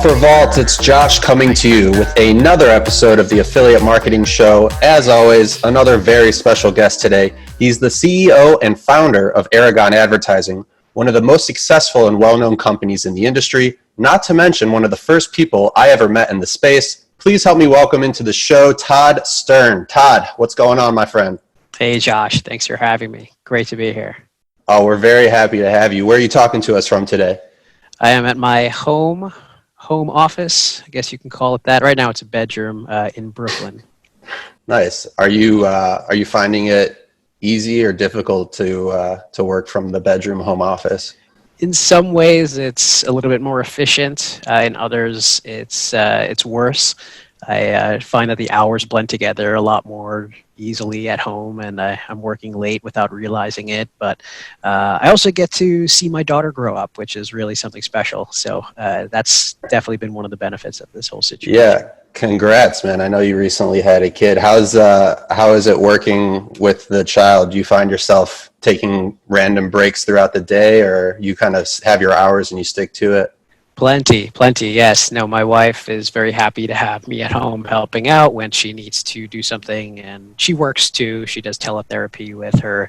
OfferVault, it's Josh coming to you with another episode of the Affiliate Marketing Show. As always, another very special guest today. He's the CEO and founder of Aragon Advertising, one of the most successful and well-known companies in the industry, not to mention one of the first people I ever met in the space. Please help me welcome into the show, Todd Stearn. Todd, what's going on, my friend? Hey, Josh. Thanks for having me. Great to be here. Oh, we're very happy to have you. Where are you talking to us from today? I am at my home office, I guess you can call it that. Right now it's a bedroom in Brooklyn. Nice. Are you finding it easy or difficult to work from the bedroom home office? In some ways it's a little bit more efficient. In others it's worse. I find that the hours blend together a lot more easily at home, and I'm working late without realizing it. But I also get to see my daughter grow up, which is really something special. So that's definitely been one of the benefits of this whole situation. Yeah, congrats, man. I know you recently had a kid. How is it working with the child? Do you find yourself taking random breaks throughout the day, or you kind of have your hours and you stick to it? Plenty, yes. No, my wife is very happy to have me at home helping out when she needs to do something, and she works too. She does teletherapy with her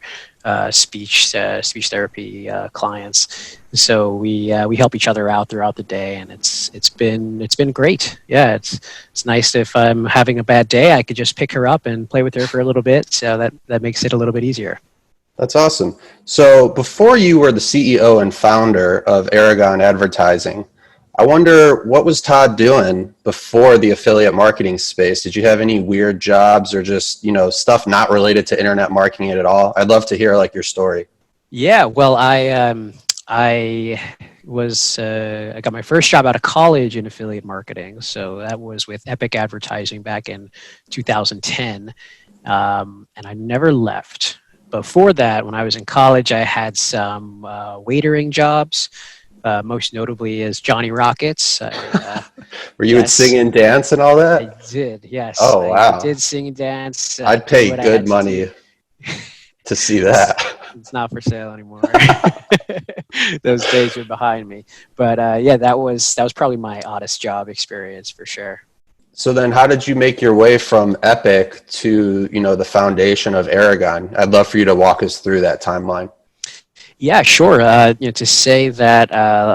speech therapy clients. So we help each other out throughout the day, and it's been great. Yeah, it's nice if I'm having a bad day, I could just pick her up and play with her for a little bit. So that makes it a little bit easier. That's awesome. So before you were the CEO and founder of Aragon Advertising, I wonder, what was Todd doing before the affiliate marketing space? Did you have any weird jobs or just, stuff not related to internet marketing at all? I'd love to hear your story. Yeah, well, I got my first job out of college in affiliate marketing. So that was with Epic Advertising back in 2010. And I never left. Before that, when I was in college, I had some waitering jobs. Most notably as Johnny Rockets. Were you would sing and dance and all that? I did, yes. Oh, wow. I did sing and dance. I'd pay good money to see that. It's not for sale anymore. Those days are behind me. But yeah, that was probably my oddest job experience for sure. So then how did you make your way from Epic to, the foundation of Aragon? I'd love for you to walk us through that timeline. Yeah, sure. To say that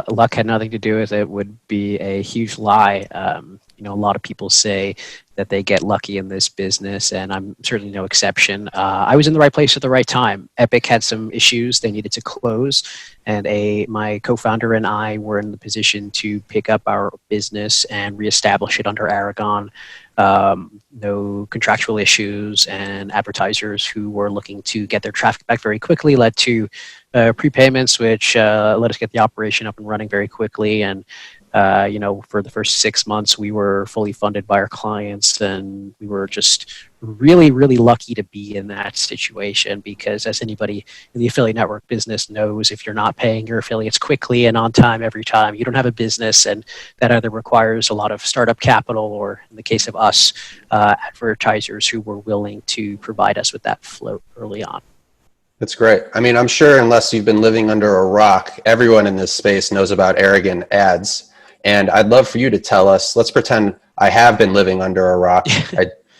luck had nothing to do with it would be a huge lie. A lot of people say that they get lucky in this business, and I'm certainly no exception. I was in the right place at the right time. Epic had some issues they needed to close, and my co-founder and I were in the position to pick up our business and reestablish it under Aragon. No contractual issues, and advertisers who were looking to get their traffic back very quickly led to prepayments, which let us get the operation up and running very quickly. And for the first 6 months, we were fully funded by our clients, and we were just really, really lucky to be in that situation, because as anybody in the affiliate network business knows, if you're not paying your affiliates quickly and on time every time, you don't have a business, and that either requires a lot of startup capital, or in the case of us, advertisers who were willing to provide us with that float early on. That's great. I mean, I'm sure unless you've been living under a rock, everyone in this space knows about Aragon Ads. And I'd love for you to tell us, let's pretend I have been living under a rock.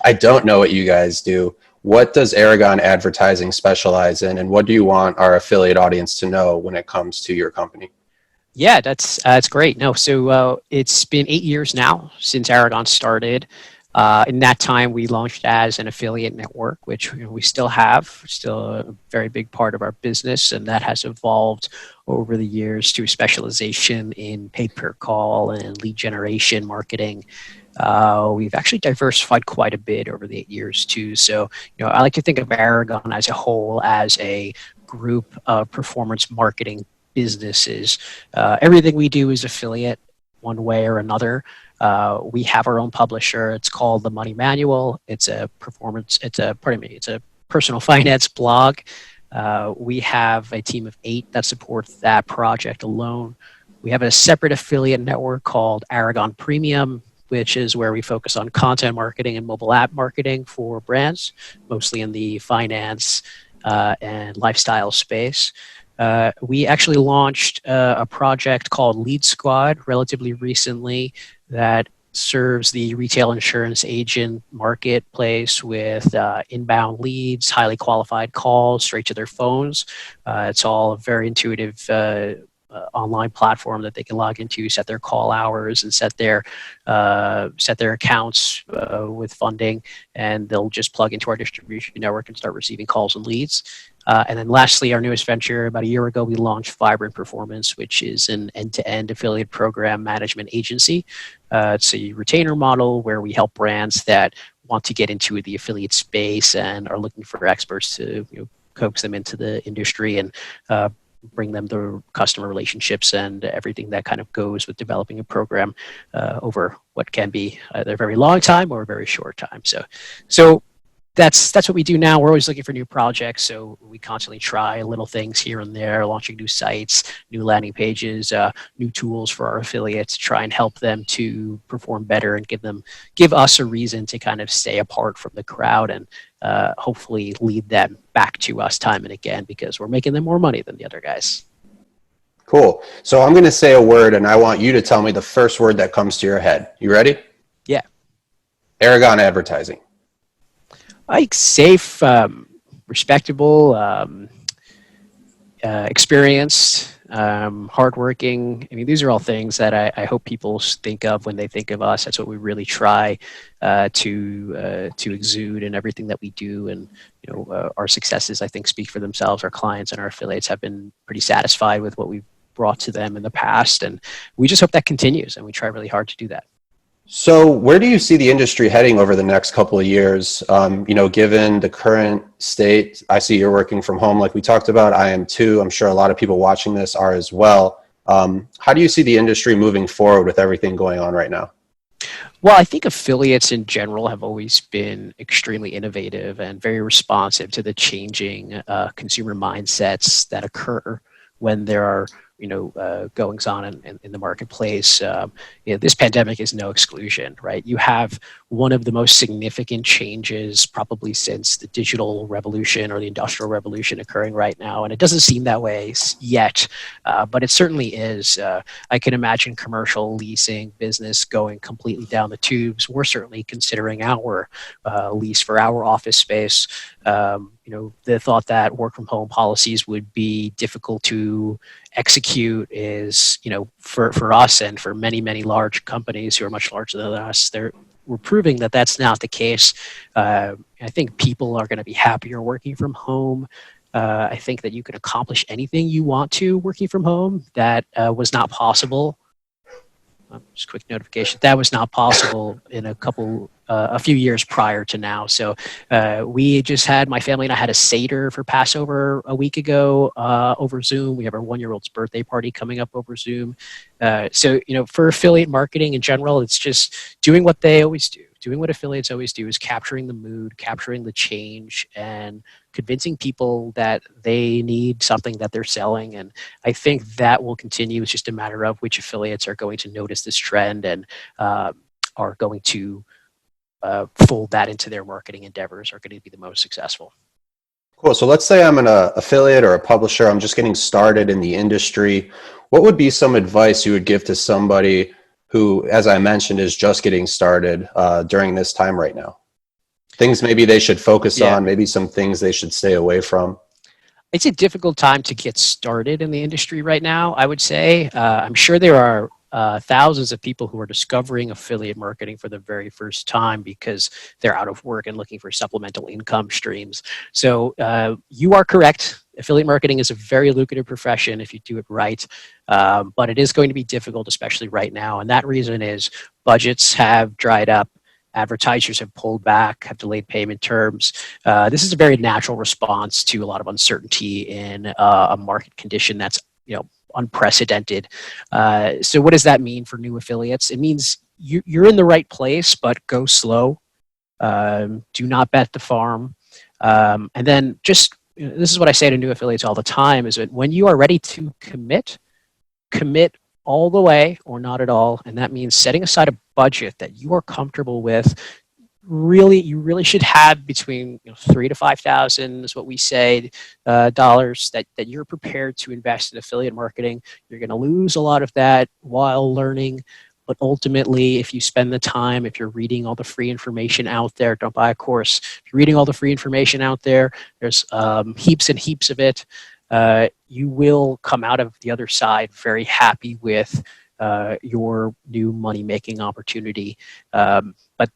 I don't know what you guys do. What does Aragon Advertising specialize in, and what do you want our affiliate audience to know when it comes to your company? Yeah, that's great. No, so it's been 8 years now since Aragon started. In that time, we launched as an affiliate network, which we still have, still a very big part of our business, and that has evolved over the years to a specialization in paid per call and lead generation marketing. We've actually diversified quite a bit over the 8 years too. So, I like to think of Aragon as a whole as a group of performance marketing businesses. Everything we do is affiliate one way or another. We have our own publisher. It's called The Money Manual. It's a personal finance blog. We have a team of 8 that supports that project alone. We have a separate affiliate network called Aragon Premium, which is where we focus on content marketing and mobile app marketing for brands, mostly in the finance and lifestyle space. We actually launched a project called Lead Squad relatively recently that serves the retail insurance agent marketplace with inbound leads, highly qualified calls straight to their phones. It's all a very intuitive online platform that they can log into, set their call hours, and set their accounts with funding, and they'll just plug into our distribution network and start receiving calls and leads. And then lastly, our newest venture, about a year ago, we launched Vibrant Performance, which is an end-to-end affiliate program management agency. It's a retainer model where we help brands that want to get into the affiliate space and are looking for experts to coax them into the industry and bring them the customer relationships and everything that kind of goes with developing a program over what can be either a very long time or a very short time. So that's what we do now. We're always looking for new projects, so we constantly try little things here and there, launching new sites, new landing pages, new tools for our affiliates to try and help them to perform better and give us a reason to kind of stay apart from the crowd and hopefully lead them back to us time and again, because we're making them more money than the other guys. Cool. So I'm going to say a word, and I want you to tell me the first word that comes to your head. You ready? Yeah. Aragon Advertising. Like safe, respectable, experienced, hardworking. I mean, these are all things that I hope people think of when they think of us. That's what we really try to exude in everything that we do. And our successes, I think, speak for themselves. Our clients and our affiliates have been pretty satisfied with what we've brought to them in the past, and we just hope that continues. And we try really hard to do that. So where do you see the industry heading over the next couple of years? Given the current state, I see you're working from home like we talked about. I am too. I'm sure a lot of people watching this are as well. How do you see the industry moving forward with everything going on right now? Well, I think affiliates in general have always been extremely innovative and very responsive to the changing consumer mindsets that occur when there are goings on in the marketplace. This pandemic is no exclusion, right? You have one of the most significant changes probably since the digital revolution or the industrial revolution occurring right now. And it doesn't seem that way yet, but it certainly is. I can imagine commercial leasing business going completely down the tubes. We're certainly considering our lease for our office space. The thought that work from home policies would be difficult to execute is, for us and for many, many large companies who are much larger than us, we're proving that that's not the case. I think people are going to be happier working from home. I think that you can accomplish anything you want to working from home. That was not possible. Just quick notification. That was not possible in a few years prior to now. So my family and I had a Seder for Passover a week ago over Zoom. We have our 1-year-old's birthday party coming up over Zoom. So for affiliate marketing in general, it's just doing what they always do. Doing what affiliates always do is capturing the mood, capturing the change, and convincing people that they need something that they're selling. And I think that will continue. It's just a matter of which affiliates are going to notice this trend and are going to fold that into their marketing endeavors, are going to be the most successful. Cool. So let's say I'm an affiliate or a publisher. I'm just getting started in the industry. What would be some advice you would give to somebody who, as I mentioned, is just getting started during this time right now? Things maybe they should focus on, maybe some things they should stay away from. It's a difficult time to get started in the industry right now, I would say. I'm sure there are thousands of people who are discovering affiliate marketing for the very first time because they're out of work and looking for supplemental income streams. So you are correct. Affiliate marketing is a very lucrative profession if you do it right, but it is going to be difficult, especially right now. And that reason is budgets have dried up. Advertisers have pulled back, have delayed payment terms. This is a very natural response to a lot of uncertainty in a market condition that's unprecedented. So what does that mean for new affiliates? It means you're in the right place, but go slow. Do not bet the farm. And then just, this is what I say to new affiliates all the time, is that when you are ready to commit all the way or not at all. And that means setting aside a budget that you are comfortable with, you really should have between three to 5,000 is what we say dollars that you're prepared to invest in affiliate marketing. You're going to lose a lot of that while learning, but ultimately, if you spend the time, if you're reading all the free information out there, don't buy a course. If you're reading all the free information out there, there's heaps and heaps of it. You will come out of the other side very happy with your new money making opportunity. But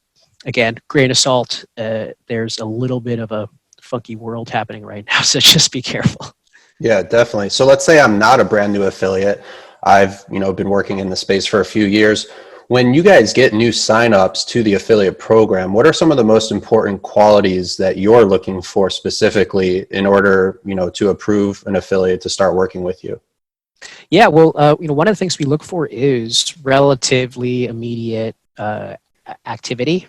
again, grain of salt, there's a little bit of a funky world happening right now, so just be careful. Yeah, definitely. So let's say I'm not a brand new affiliate. I've, been working in the space for a few years. When you guys get new signups to the affiliate program, what are some of the most important qualities that you're looking for specifically in order, to approve an affiliate to start working with you? Yeah, well, one of the things we look for is relatively immediate activity.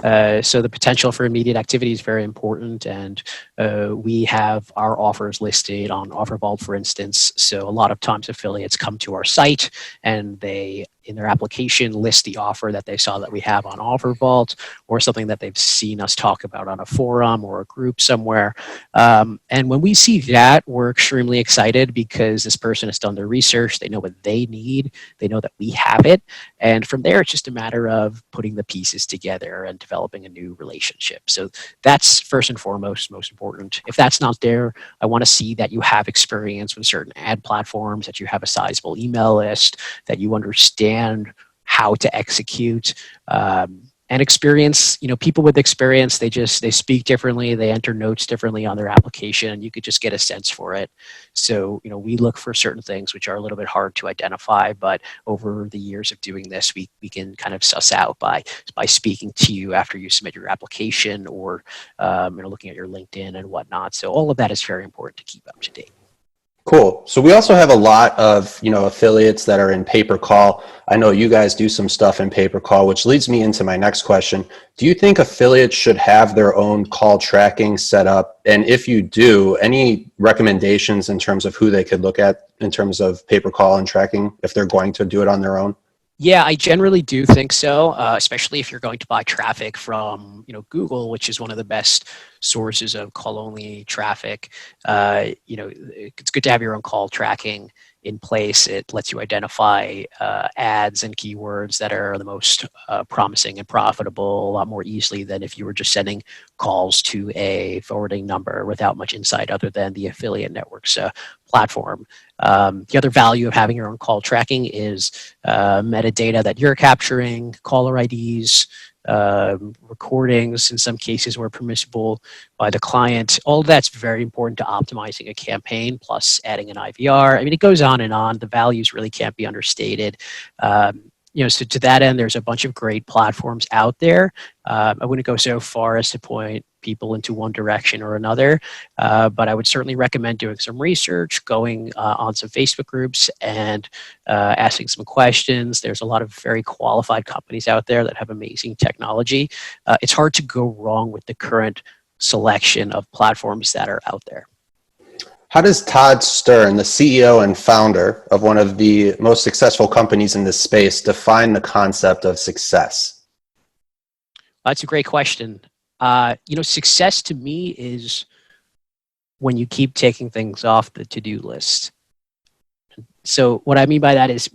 So the potential for immediate activity is very important, and we have our offers listed on OfferVault, for instance. So a lot of times affiliates come to our site and they, in their application, list the offer that they saw that we have on OfferVault, or something that they've seen us talk about on a forum or a group somewhere. And when we see that, we're extremely excited because this person has done their research. They know what they need. They know that we have it. And from there, it's just a matter of putting the pieces together and developing a new relationship. So that's first and foremost most important. If that's not there, I want to see that you have experience with certain ad platforms, that you have a sizable email list, that you understand how to execute. And experience, people with experience, they speak differently, they enter notes differently on their application, and you could just get a sense for it. So, we look for certain things which are a little bit hard to identify, but over the years of doing this, we can kind of suss out by speaking to you after you submit your application, or looking at your LinkedIn and whatnot. So all of that is very important to keep up to date. Cool. So we also have a lot of, affiliates that are in pay-per-call. I know you guys do some stuff in pay-per-call, which leads me into my next question. Do you think affiliates should have their own call tracking set up? And if you do, any recommendations in terms of who they could look at in terms of pay-per-call and tracking if they're going to do it on their own? Yeah, I generally do think so, especially if you're going to buy traffic from, Google, which is one of the best sources of call-only traffic. It's good to have your own call tracking in place. It lets you identify ads and keywords that are the most promising and profitable a lot more easily than if you were just sending calls to a forwarding number without much insight other than the affiliate network's platform. The other value of having your own call tracking is metadata that you're capturing, caller IDs, recordings in some cases where permissible by the client. All of that's very important to optimizing a campaign, plus adding an IVR. I mean, it goes on and on. The values really can't be understated. So to that end, there's a bunch of great platforms out there. I wouldn't go so far as to point people into one direction or another, but I would certainly recommend doing some research, going on some Facebook groups and asking some questions. There's a lot of very qualified companies out there that have amazing technology. It's hard to go wrong with the current selection of platforms that are out there. How does Todd Stearn, the CEO and founder of one of the most successful companies in this space, define the concept of success? That's a great question. Success to me is when you keep taking things off the to-do list. So what I mean by that is,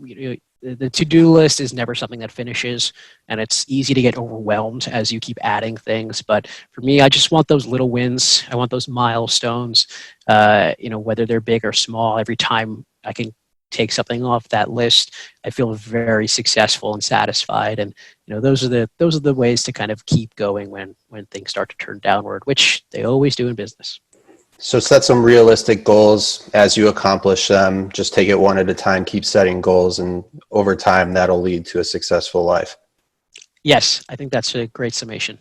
the to-do list is never something that finishes, and it's easy to get overwhelmed as you keep adding things. But for me, I just want those little wins. I want those milestones, whether they're big or small. Every time I can take something off that list, I feel very successful and satisfied. And those are the ways to kind of keep going when things start to turn downward, which they always do in business. So set some realistic goals as you accomplish them. Just take it one at a time, keep setting goals, and over time that'll lead to a successful life. Yes, I think that's a great summation.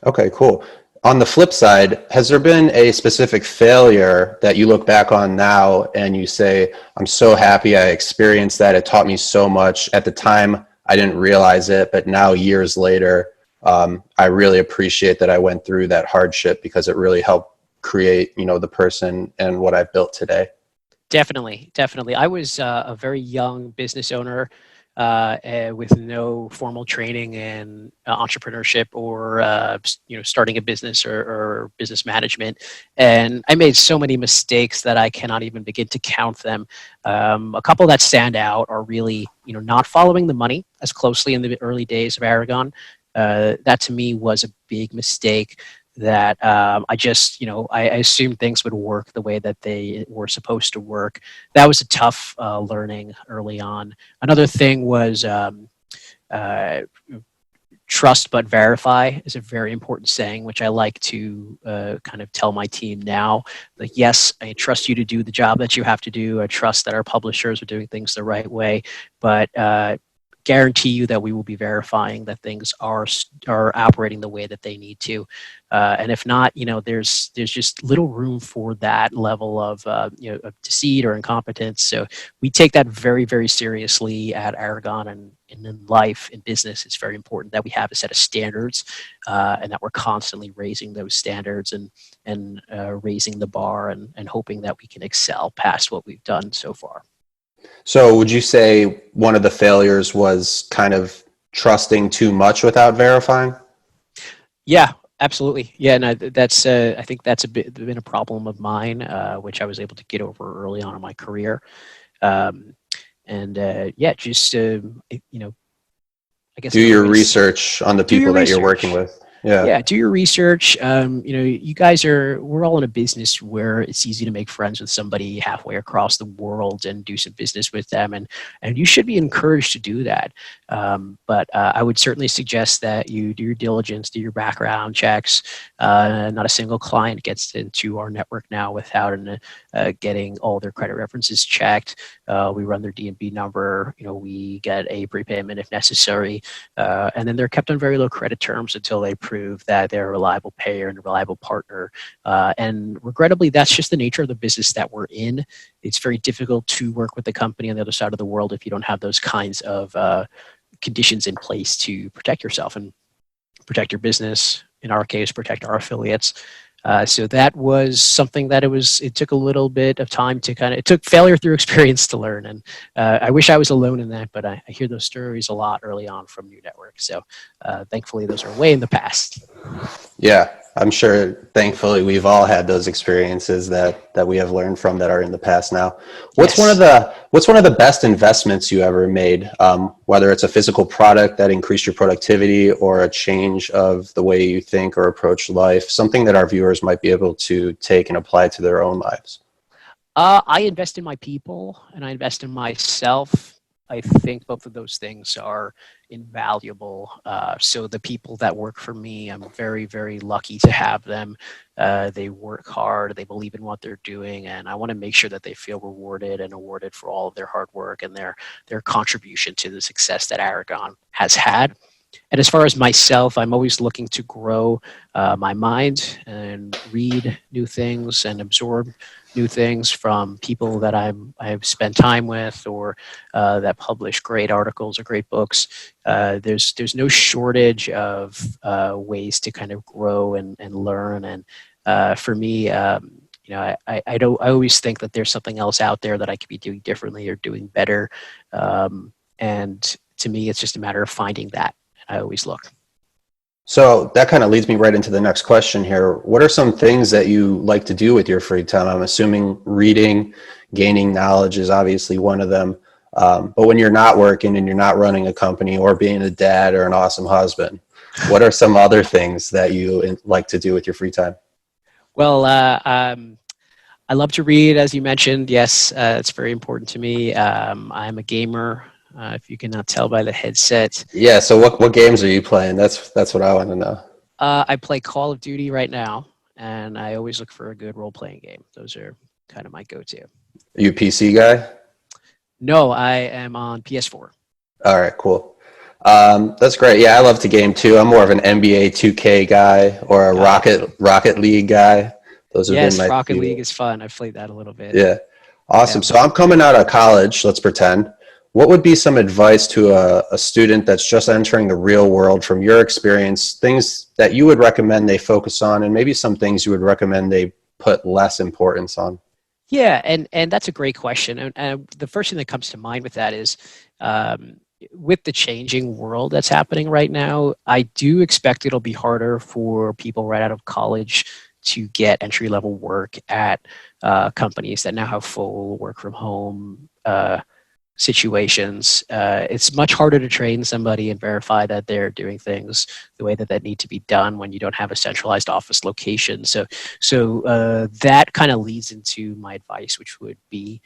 Okay, cool. On the flip side, has there been a specific failure that you look back on now and you say, I'm so happy I experienced that. It taught me so much. At the time, I didn't realize it, but now years later, I really appreciate that I went through that hardship because it really helped create, the person and what I've built today. Definitely. I was a very young business owner with no formal training in entrepreneurship or starting a business or business management. And I made so many mistakes that I cannot even begin to count them. A couple that stand out are really not following the money as closely in the early days of Aragon. That to me was a big mistake that I just, I assumed things would work the way that they were supposed to work. That was a tough learning early on. Another thing was trust but verify is a very important saying, which I like to kind of tell my team now. Like, yes, I trust you to do the job that you have to do. I trust that our publishers are doing things the right way, but guarantee you that we will be verifying that things are operating the way that they need to, and if not, there's just little room for that level of of deceit or incompetence. So we take that very, very seriously at Aragon, and in life, in business, it's very important that we have a set of standards, and that we're constantly raising those standards and raising the bar and hoping that we can excel past what we've done so far. So would you say one of the failures was kind of trusting too much without verifying? Yeah, absolutely. Yeah, and that's I think that's been a problem of mine, which I was able to get over early on in my career. Yeah, just I guess do your research on the people that you're working with. Yeah, do your research. You guys we're all in a business where it's easy to make friends with somebody halfway across the world and do some business with them. And you should be encouraged to do that. But I would certainly suggest that you do your diligence, do your background checks. Not a single client gets into our network now without getting all their credit references checked. We run their D&B number. We get a prepayment if necessary. And then they're kept on very low credit terms until they prove that they're a reliable payer and a reliable partner. And regrettably, that's just the nature of the business that we're in. It's very difficult to work with the company on the other side of the world if you don't have those kinds of conditions in place to protect yourself and protect your business. In our case, protect our affiliates. So that was something that it took a little bit of time to it took failure through experience to learn. And I wish I was alone in that, but I hear those stories a lot early on from new networks. So thankfully those are way in the past. Yeah, I'm sure thankfully we've all had those experiences that we have learned from that are in the past now. What's one of the best investments you ever made? Whether it's a physical product that increased your productivity or a change of the way you think or approach life, something that our viewers might be able to take and apply to their own lives. I invest in my people and I invest in myself. I think both of those things are invaluable. So the people that work for me, I'm very, very lucky to have them. They work hard, they believe in what they're doing, and I want to make sure that they feel rewarded and awarded for all of their hard work and their contribution to the success that Aragon has had. And as far as myself, I'm always looking to grow my mind and read new things and absorb new things from people that I've spent time with or that publish great articles or great books. There's no shortage of ways to kind of grow and learn. And for me, I always think that there's something else out there that I could be doing differently or doing better. And to me, it's just a matter of finding that. I always look. So that kind of leads me right into the next question here. What are some things that you like to do with your free time? I'm assuming reading, gaining knowledge is obviously one of them. But when you're not working and you're not running a company or being a dad or an awesome husband, what are some other things that you like to do with your free time? Well, I love to read, as you mentioned. Yes, it's very important to me. I'm a gamer. If you cannot tell by the headset. Yeah. So what games are you playing? That's what I want to know. I play Call of Duty right now, and I always look for a good role-playing game. Those are kind of my go-to. Are you a PC guy? No, I am on PS4. All right, cool. That's great. Yeah, I love to game too. I'm more of an NBA 2K guy or a Rocket League guy. Those have been my Rocket favorite. League is fun. I've played that a little bit. Yeah. Awesome. Yeah. So I'm coming out of college, let's pretend. What would be some advice to a student that's just entering the real world from your experience, things that you would recommend they focus on, and maybe some things you would recommend they put less importance on? Yeah, and that's a great question. And the first thing that comes to mind with that is with the changing world that's happening right now, I do expect it'll be harder for people right out of college to get entry level work at companies that now have full work from home situations. It's much harder to train somebody and verify that they're doing things the way that need to be done when you don't have a centralized office location. So that kind of leads into my advice, which would be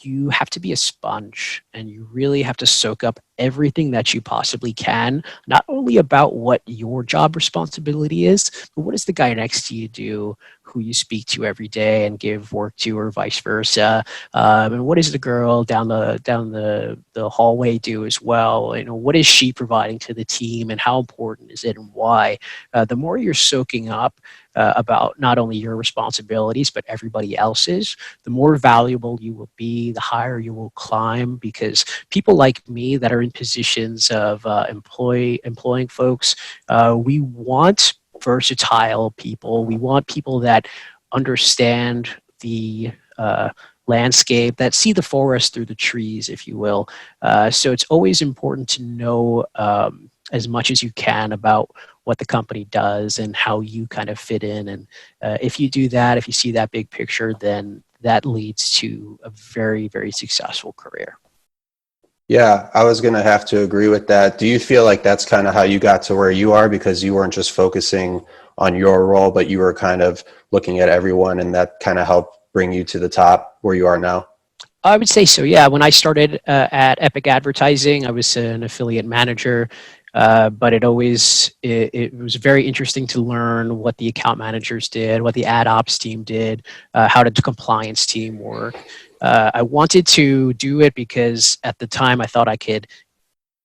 you have to be a sponge and you really have to soak up everything that you possibly can, not only about what your job responsibility is, but what does the guy next to you do, who you speak to every day and give work to, or vice versa. And what does the girl down the hallway do as well? You know, what is she providing to the team, and how important is it, and why? The more you're soaking up about not only your responsibilities but everybody else's, the more valuable you will be, the higher you will climb, because people like me that are in positions of employing folks, we want versatile people. We want people that understand the landscape, that see the forest through the trees, if you will. So it's always important to know as much as you can about what the company does and how you kind of fit in. And if you do that, if you see that big picture, then that leads to a very, very successful career. Yeah, I was going to have to agree with that. Do you feel like that's kind of how you got to where you are, because you weren't just focusing on your role, but you were kind of looking at everyone, and that kind of helped bring you to the top where you are now? I would say so, yeah. When I started at Epic Advertising, I was an affiliate manager, but it was very interesting to learn what the account managers did, what the ad ops team did, how did the compliance team work. I wanted to do it because at the time I thought I could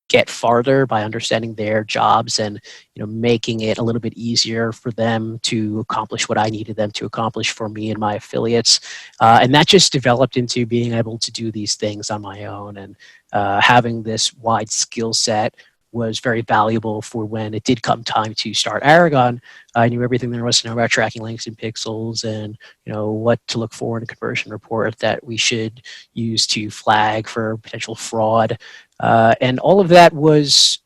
get farther by understanding their jobs and making it a little bit easier for them to accomplish what I needed them to accomplish for me and my affiliates. And that just developed into being able to do these things on my own, and having this wide skill set was very valuable for when it did come time to start Aragon. I knew everything there was to know about tracking links and pixels, and what to look for in a conversion report that we should use to flag for potential fraud, and all of that was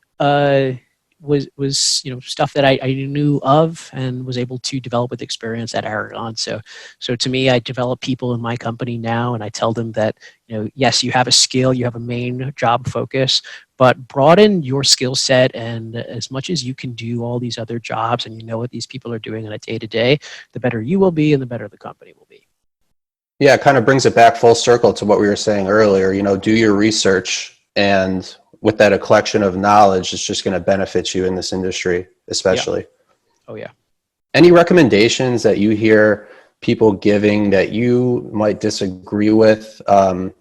stuff that I knew of and was able to develop with experience at Aragon. So to me, I develop people in my company now, and I tell them that yes, you have a skill, you have a main job focus, but broaden your skill set, and as much as you can do all these other jobs and what these people are doing on a day-to-day, the better you will be and the better the company will be. Yeah, it kind of brings it back full circle to what we were saying earlier. Do your research, and with that, a collection of knowledge is just going to benefit you in this industry, especially. Yeah. Oh, yeah. Any recommendations that you hear people giving that you might disagree with? I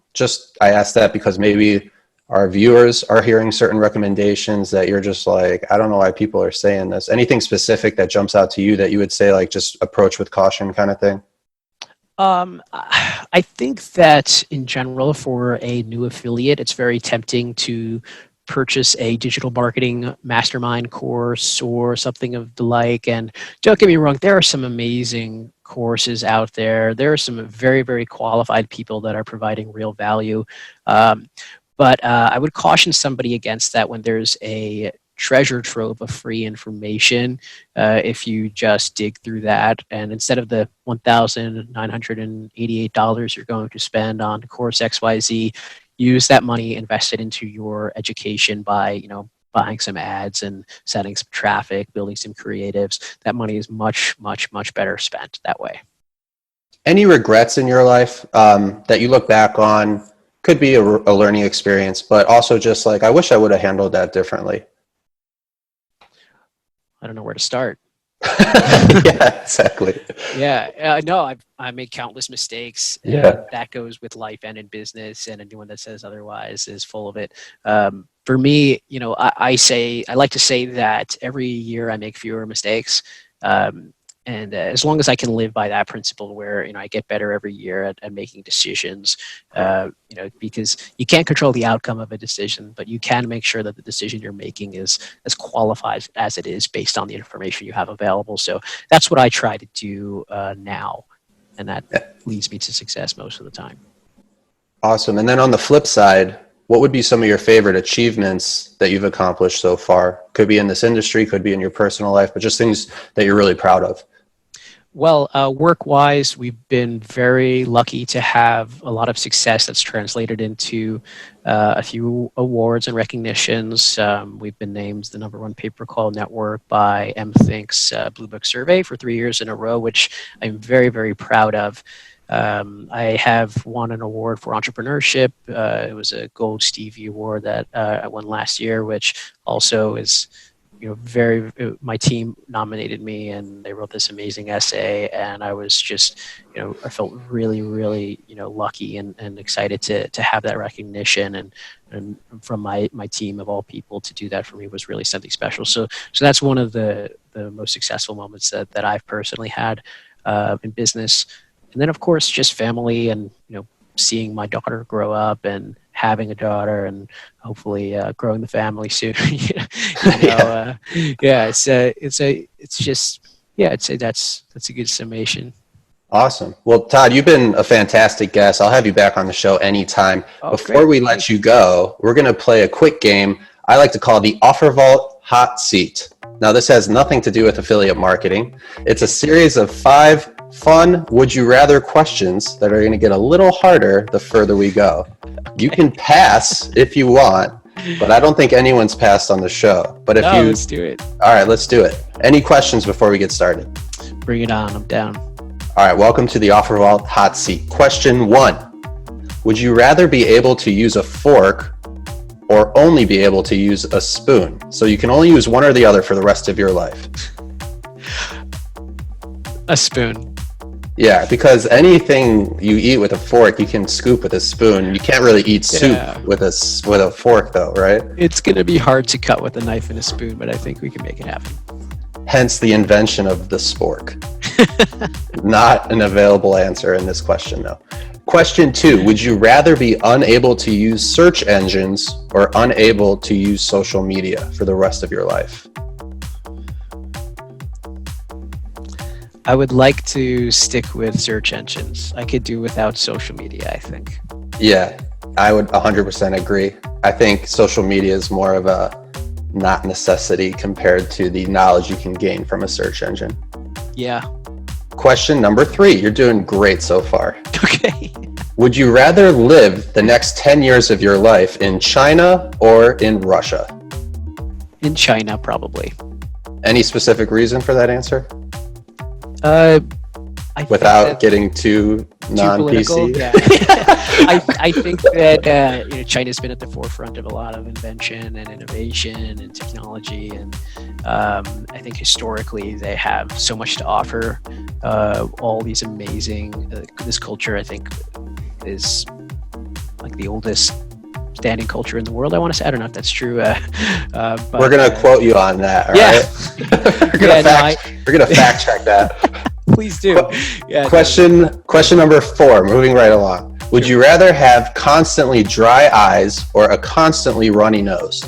ask that because maybe our viewers are hearing certain recommendations that you're just like, I don't know why people are saying this. Anything specific that jumps out to you that you would say, like, just approach with caution kind of thing? I think that in general, for a new affiliate, it's very tempting to purchase a digital marketing mastermind course or something of the like. And don't get me wrong, there are some amazing courses out there. There are some very, very qualified people that are providing real value. But I would caution somebody against that when there's a treasure trove of free information. If you just dig through that, and instead of the $1,988 you're going to spend on course XYZ, use that money invested into your education by buying some ads and setting some traffic, building some creatives. That money is much, much, much better spent that way. Any regrets in your life that you look back on? Could be a learning experience, but also just like, I wish I would have handled that differently. I don't know where to start. Yeah, exactly. Yeah, no, I made countless mistakes. Yeah. And that goes with life and in business, and anyone that says otherwise is full of it. For me, I like to say that every year I make fewer mistakes. And as long as I can live by that principle, where I get better every year at making decisions, because you can't control the outcome of a decision, but you can make sure that the decision you're making is as qualified as it is based on the information you have available. So that's what I try to do now, and that leads me to success most of the time. Awesome. And then on the flip side, what would be some of your favorite achievements that you've accomplished so far? Could be in this industry, could be in your personal life, but just things that you're really proud of. Well, work-wise, we've been very lucky to have a lot of success that's translated into a few awards and recognitions. We've been named the #1 pay-per-call network by MThink's Blue Book survey for 3 years in a row, which I'm very, very proud of. I have won an award for entrepreneurship. It was a Gold Stevie Award that I won last year, which also is, my team nominated me and they wrote this amazing essay, and I was just, I felt really, really, lucky and excited to have that recognition, and from my team of all people to do that for me was really something special. So that's one of the most successful moments that I've personally had in business. And then, of course, just family and, seeing my daughter grow up and having a daughter and hopefully growing the family soon. I'd say that's a good summation. Awesome. Well, Todd, you've been a fantastic guest. I'll have you back on the show anytime. Before we let you go, we're going to play a quick game I like to call the OfferVault Hot Seat. Now, this has nothing to do with affiliate marketing. It's a series of 5 fun would you rather questions that are going to get a little harder the further we go. You can pass if you want, but I don't think anyone's passed on the show. But let's do it. All right, let's do it. Any questions before we get started? Bring it on. I'm down. All right, welcome to the OfferVault Hot Seat. Question 1. Would you rather be able to use a fork or only be able to use a spoon? So you can only use one or the other for the rest of your life. A spoon. Yeah, because anything you eat with a fork, you can scoop with a spoon. You can't really eat soup with a fork, though, right? It's going to be hard to cut with a knife and a spoon, but I think we can make it happen. Hence the invention of the spork. Not an available answer in this question, though. Question 2, would you rather be unable to use search engines or unable to use social media for the rest of your life? I would like to stick with search engines. I could do without social media, I think. Yeah, I would 100% agree. I think social media is more of a not necessity compared to the knowledge you can gain from a search engine. Yeah. Question number 3. You're doing great so far. Okay. Would you rather live the next 10 years of your life in China or in Russia? In China, probably. Any specific reason for that answer? Without getting too non-PC? Yeah. I think that China's been at the forefront of a lot of invention and innovation and technology, and I think historically they have so much to offer. All these amazing, this culture I think is like the oldest standing culture in the world. I want to say, I don't know if that's true. But, we're going to quote you on that. All right? We're going to fact check that. Please do. Question number 4, moving right along. Would you rather have constantly dry eyes or a constantly runny nose?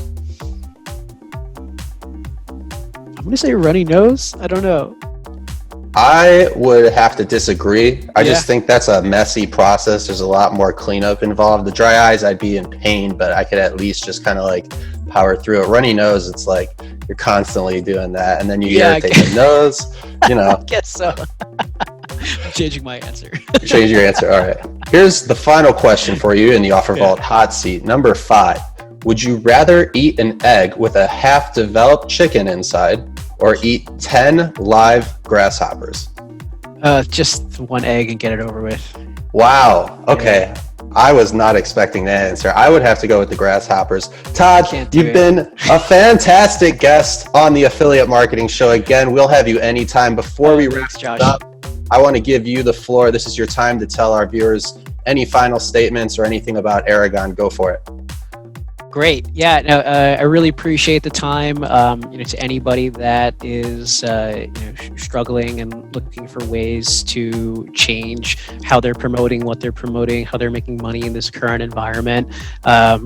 I'm going to say runny nose. I don't know. I would have to disagree. I just think that's a messy process. There's a lot more cleanup involved. The dry eyes, I'd be in pain, but I could at least just kind of like power through it. Runny nose, it's like you're constantly doing that, and then you irritate the nose. I guess so. I'm changing my answer. Change your answer. All right. Here's the final question for you in the OfferVault Hot Seat. Number 5. Would you rather eat an egg with a half-developed chicken inside or eat 10 live grasshoppers? Just one egg and get it over with. Wow. Okay. Yeah. I was not expecting that answer. I would have to go with the grasshoppers. Todd, you've been a fantastic guest on the Affiliate Marketing Show. Again, we'll have you anytime. Before we wrap up, I want to give you the floor. This is your time to tell our viewers any final statements or anything about Aragon. Go for it. Great. Yeah, no, I really appreciate the time. To anybody that is struggling and looking for ways to change how they're promoting, what they're promoting, how they're making money in this current environment,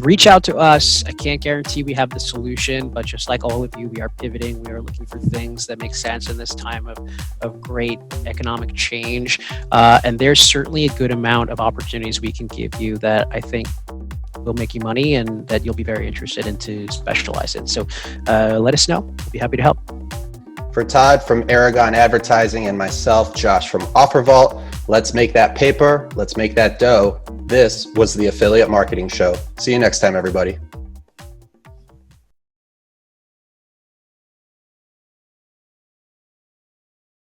reach out to us. I can't guarantee we have the solution, but just like all of you, we are pivoting. We are looking for things that make sense in this time of great economic change. And there's certainly a good amount of opportunities we can give you that I think will make you money and that you'll be very interested in to specialize in. So let us know. We'll be happy to help. For Todd from Aragon Advertising and myself, Josh from OfferVault, let's make that paper. Let's make that dough. This was the Affiliate Marketing Show. See you next time, everybody.